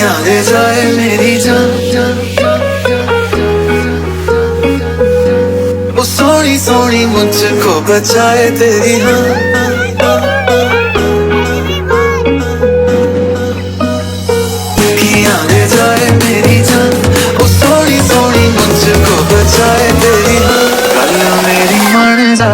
आने जाए मेरी जान, वो सोनी सोनी मुझको बचाए तेरी हाँ। कि आने जाए मेरी जान, वो सोनी सोनी मुझको बचाए तेरी हाँ। कल मेरी मन जा,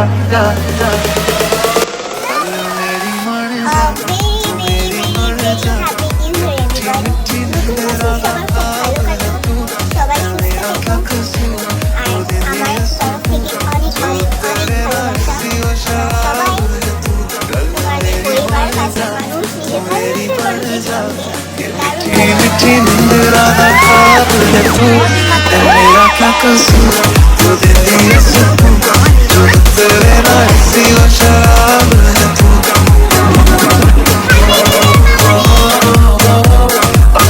मिठी नींद राधा ख्वाब है तू, मेरा क्या कसूर, तू देती है सुकून, जो तेरे ना ऐसी वो शराब है तू।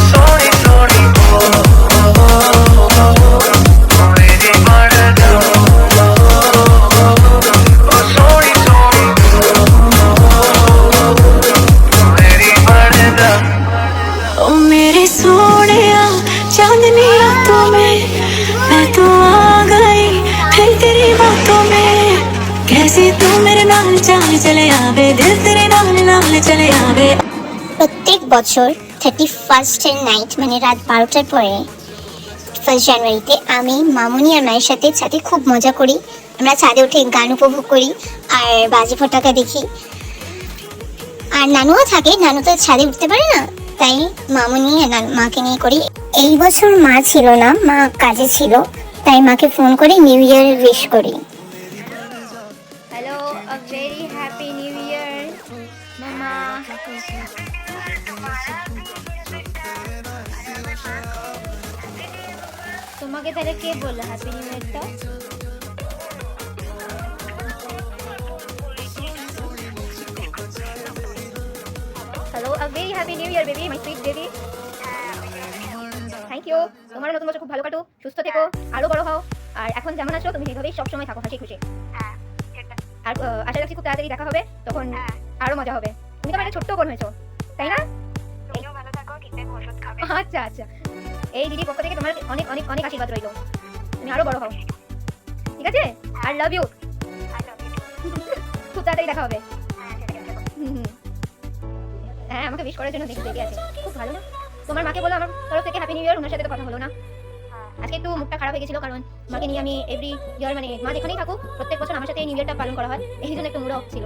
सोनी सोनी मेरी मर्दा, सोनी सोनी मेरी मर्दा। ओ मेरे सोनिया चांदनी रातों में मैं तो आ गई फिर तेरी बातों में। कैसे तू मेरे नाल चाल चले आवे, दिल तेरे नाल नाल चले आवे। প্রত্যেক বছর 31st নাইট মানে রাত 12টার পরে 1 জানুয়ারিতে আমি মামুনি আর মায়ের সাথে ছাদে খুব মজা করি। আমরা ছাদে উঠে গান উপভোগ করি আর বাজি ফটাকা দেখি। আর নানুও থাকে, নানু তো ছাদে উঠতে পারে না, তাই মামুনি আর মাকে নিয়ে করি। এই বছর মা ছিল না, মা কাজে ছিল, তাই মাকে ফোন করে নিউ ইয়ার উইশ করি। Hello, a very happy new year মামা। তোমাকে তাহলে কে বললো হ্যাপি নিউ ইয়ারটা? Hello, a very happy new year baby, my sweet baby. Thank you. তোমার নতুন বছর খুব ভালো কাটুক, সুস্থ থেকো, আরো বড় হও, আর এখন যেমন আছো তুমি এইভাবেই সবসময় থাকো হাসি খুশি। আর আশা রাখছি খুব তাড়াতাড়ি দেখা হবে, তখন আরো মজা হবে। তুমি তো একটা ছোট্ট বোন হয়েছো, তাই না? আচ্ছা আচ্ছা, এই দিদির পক্ষ থেকে তোমার অনেক অনেক অনেক আশীর্বাদ রইল, তুমি আরো বড় হও, ঠিক আছে? আর লাভ ইউ। খুব তাড়াতাড়ি দেখা হবে। হ্যাঁ, আমাকে উইশ করার জন্য দেখে আছে, খুব ভালো না? তোমার মাকে বলো আমার তরফ থেকে হ্যাপি নিউ ইয়ার। ওনার সাথে তো কথা হলো না, আজকে একটু মুখটা খারাপ হয়ে গেছিল, কারণ মাকে নিয়ে আমি এভরি ইয়ার মানে মা যেখানেই থাকুক প্রত্যেক বছর আমার সাথে এই নিউ ইয়ারটা পালন করা হয়, এই জন্য একটু মুড অফ ছিল।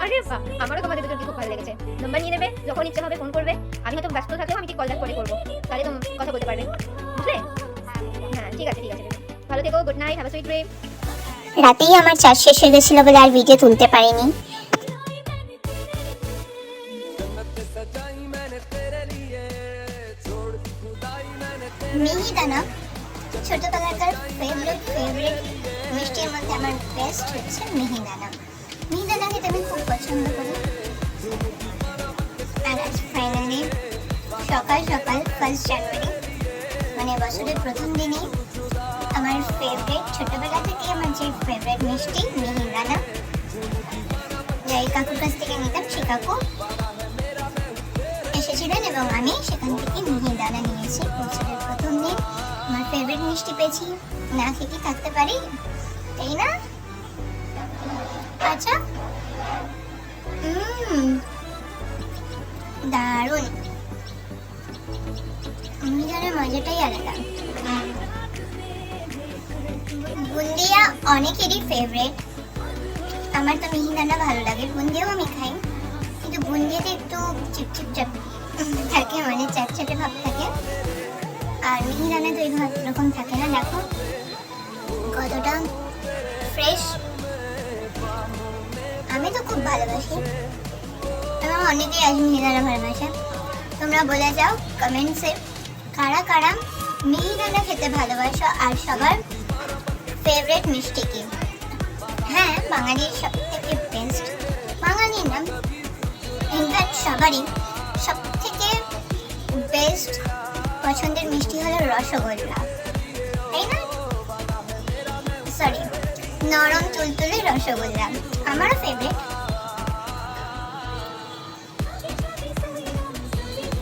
আরে বাহ, আমারও তোমাদের দুজনকে খুব ভালো লেগেছে। নাম্বার নিয়ে নেবে, যখন ইচ্ছে হবে ফোন করবে। আমি হয়তো ব্যস্ত থাকলেও আমি ঠিক কল ব্যাক করে করবো, তাহলে তুমি কথা বলতে পারবে, বুঝলে? হ্যাঁ ঠিক আছে ঠিক আছে, ভালো থেকো, good night, have a sweet dream. রাতেই আমার চার্জ শেষ হয়ে গেছিল বলে আর ভিডিও তুলতে পারিনি। মিহিদানা ছোটবেলাকার ফেভারিট মিষ্টির মধ্যে আমার বেস্ট হচ্ছে মিহিদানা। মিহিদানা খেতে আমি খুব পছন্দ করি। আর আজ ফাইনালি সকাল সকাল 1 জানুয়ারি মানে বছরের প্রথম দিনই আমার ফেভারিট, ছোটবেলা থেকে আমার যে ফেভারিট মিষ্টি মিহিদানা, যাই কাকুর কাছ থেকে নিতাম সে কাকু এসেছিলেন এবং আমি সেখান থেকে মিহিদানা নিয়েছি। বছরের প্রথম দিন আমার ফেভারিট মিষ্টি পেয়েছি, না খেয়ে কি থাকতে পারি, তাই না? আচ্ছা, দারুণ মিহিদানার মজাটাই আলাদা। বুন্দিয়া অনেকেরই ফেভারিট, আমার তো মিহিদানা ভালো লাগে, বুন্দিয়াও আমি খাই, কিন্তু বুন্দিয়াতে একটু চিপচিপ থাকে, মানে চ্যাটচ্যাটে ভাব থাকে, আর মিহিদানা তো এরকম থাকে না। দেখো কতটা ফ্রেশ, আমি তো খুব ভালোবাসি এবং অনেকেই আজ মিহিদানা ভালোবাসে। তোমরা বলে যাও কমেন্টসে কারা কারা মিহিদানা খেতে ভালোবাসো আর সবার ফেভারিট মিষ্টি কি। হ্যাঁ, বাঙালির সব থেকে বেস্ট, বাঙালির নাম ইনফ্যাক্ট সবারই সব থেকে বেস্ট পছন্দের মিষ্টি হলো রসগোল্লা, তাই না? সরি, নরম তুলতুলে রসগোল্লা আমারও ফেভারিট।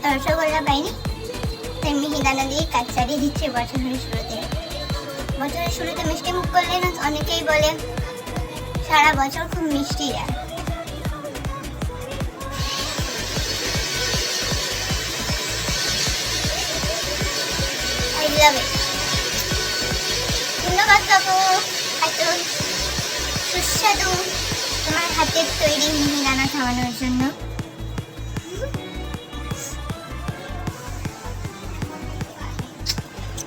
রসগোল্লা পাইনি, তাই মিহিদানা দিয়ে কাজ চালিয়ে দিচ্ছে বছরের শুরুতে। বছরের শুরুতে মিষ্টি মুখ করলে না অনেকেই বলে সারা বছর খুব মিষ্টি যায়। I love it. ধন্যবাদ কাকু, এত সুস্বাদু তোমার হাতের তৈরি মিহিদানা খাওয়ানোর জন্য।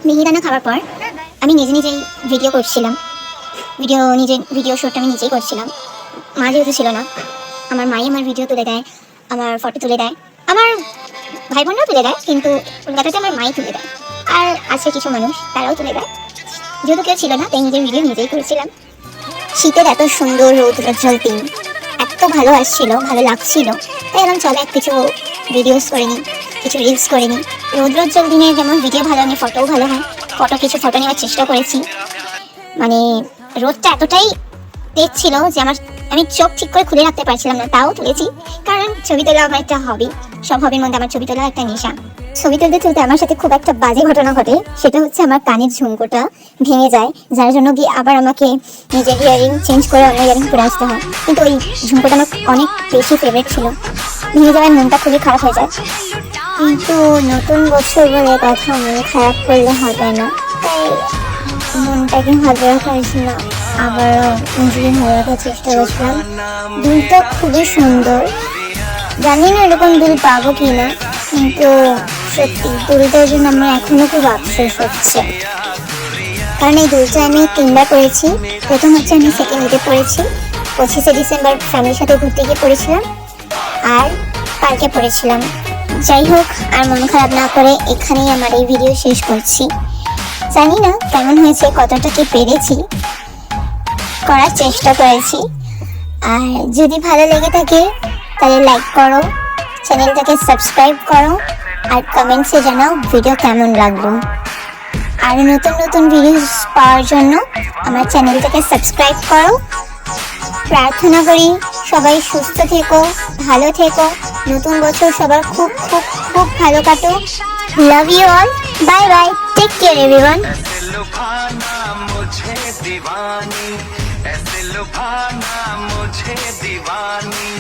মিহিদানা খাওয়ার পর আমি নিজে নিজেই ভিডিও করছিলাম, ভিডিও শ্যুটটা আমি নিজেই করছিলাম। মা যেহেতু ছিল না, আমার মাই আমার ভিডিও তুলে দেয়, আমার ফটো তুলে দেয়, আমার ভাই বোনরাও তুলে দেয়, কিন্তু কলকাতাতে আমার মাই তুলে দেয়, আর আছে কিছু মানুষ তারাও তুলে দেয়। যেহেতু কেউ ছিল না তাই নিজের ভিডিও নিজেই করেছিলাম। শীতের এত সুন্দর রৌদ্রোজ্জ্বল দিন, এত ভালো আসছিল, ভালো লাগছিল, তাই এরকম চলে কিছু ভিডিওস করে নিই, কিছু রিলস করে নিই। রৌদ্রোজ্জ্বল দিনে যেমন ভিডিও ভালো, আমি ফটোও ভালো হয়, কিছু ফটো নেওয়ার চেষ্টা করেছি। মানে রোদটা এতটাই তেজ ছিল যে আমি চোখ ঠিক করে খুলে রাখতে পারছিলাম না, তাও তুলেছি। কারণ ছবি তোলা আমার একটা হবি, সব হবির মধ্যে আমার ছবি তোলা একটা নেশা। ছবি তুলতে আমার সাথে খুব একটা বাজে ঘটনা ঘটে, সেটা হচ্ছে আমার কানের ঝুমকোটা ভেঙে যায়, যার জন্য গিয়ে আবার আমাকে নিজের ইয়ারিং চেঞ্জ করে অন্য ইয়ারিং পরে আসতে হয়। কিন্তু ওই ঝুমকোটা আমার অনেক বেশি ফেভারিট ছিল, ভেঙে যাওয়ার মনটা খুবই খারাপ হয়ে যায়। কিন্তু নতুন বছর বলে কথা, মন খারাপ করলে হবে না, তাই মনটাকে ভালো রাখার জন্য আবারও নিজেকে ভালো রাখার চেষ্টা করছিলাম। দুলটা খুবই সুন্দর, জানি না এরকম দুল পাবো কি না, কিন্তু সত্যি দুলটার জন্য আমার এখনো খুব আফসোস হচ্ছে। কারণ এই দুলটা আমি 3বার পরেছি। প্রথম হচ্ছে আমি সেকেন্ড ঈদে পরেছি, 25শে ডিসেম্বর ফ্যামিলির সাথে ঘুরতে গিয়ে পরেছিলাম, আর পার্কে পরেছিলাম। যাই হোক, আর মন খারাপ না করে এখানেই আমার এই ভিডিও শেষ করছি। জানি না কেমন হয়েছে, কতটা কি পেরেছি, করার চেষ্টা করেছি। আর যদি ভালো লেগে থাকে তাহলে লাইক করো, চ্যানেলটাকে সাবস্ক্রাইব করো, আর কমেন্টসে জানাও ভিডিও কেমন লাগলো। আর নতুন নতুন ভিডিওস পাওয়ার জন্য আমার চ্যানেলটাকে সাবস্ক্রাইব করো। প্রার্থনা করি সবাই সুস্থ থেকো, ভালো থেকো, নতুন বছর সবার খুব খুব খুব ভালো কাটো। Love you all, bye bye, take care everyone. ऐसे लुभाना मुझे दीवानी, ऐसे लुभाना मुझे दीवानी।